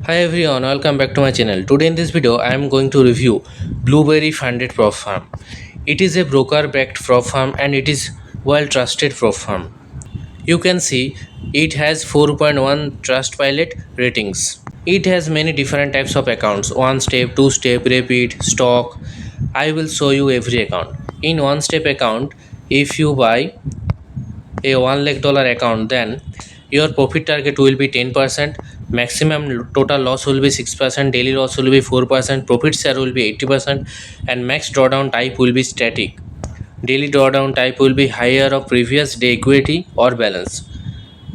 Hi everyone, welcome back to my channel. Today in this video I am going to review Blueberry Funded Prop Firm. It is a broker backed prop firm and it is well trusted prop firm. You can see it has 4.1 Trustpilot ratings. It has many different types of accounts, one step, two step, repeat, stock. I will show you every account. In one step account, if you buy a $1 lakh account, then your profit target will be 10%, maximum total loss will be 6%, daily loss will be 4%, profit share will be 80%, and max drawdown type will be static. Daily drawdown type will be higher of previous day equity or balance.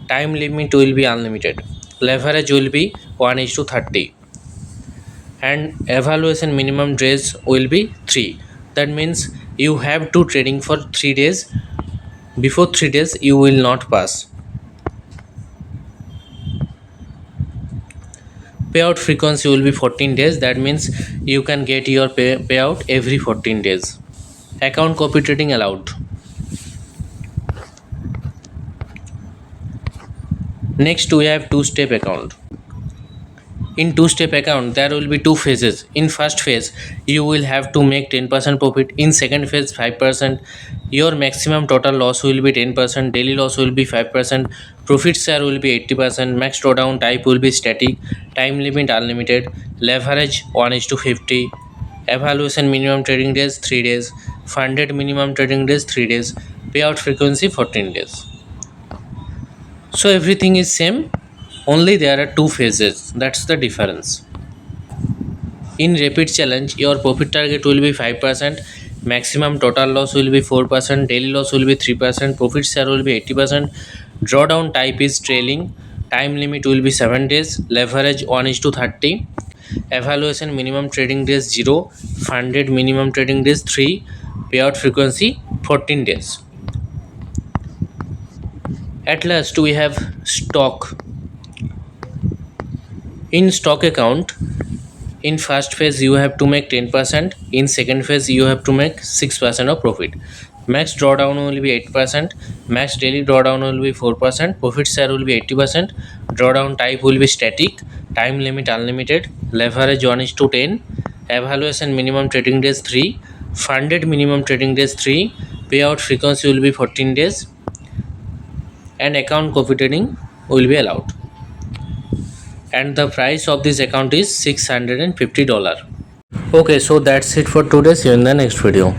Time limit will be unlimited. Leverage will be 1:30, and evaluation minimum days will be 3. That means you have to trading for 3 days. Before 3 days you will not pass. Payout frequency will be 14 days. That means you can get your payout every 14 days. Account copy trading allowed. Next we have two-step account. In two-step account there will be two phases. In first phase you will have to make 10% profit. In second phase 5%. Your maximum total loss will be 10%, daily loss will be 5%, profit share will be 80%, max drawdown type will be static, time limit unlimited, leverage 1:50, evaluation minimum trading days 3 days, funded minimum trading days 3 days, payout frequency 14 days. So everything is same, only there are two phases. That's the difference. In repeat challenge your profit target will be 5%, maximum total loss will be 4%, daily loss will be 3%, profit share will be 80%, drawdown type is trailing, time limit will be 7 days, leverage 1:30, evaluation minimum trading days 0, funded minimum trading days 3, payout frequency 14 days. At last we have stock. In stock account, in first phase you have to make 10%, in second phase you have to make 6% of profit. Max drawdown will be 8%, max daily drawdown will be 4%, profit share will be 80%, drawdown type will be static, time limit unlimited, leverage 1:10, evaluation minimum trading days 3, funded minimum trading days 3, payout frequency will be 14 days, and account copy trading will be allowed. And the price of this account is $650. Okay, so that's it for today. See you in the next video.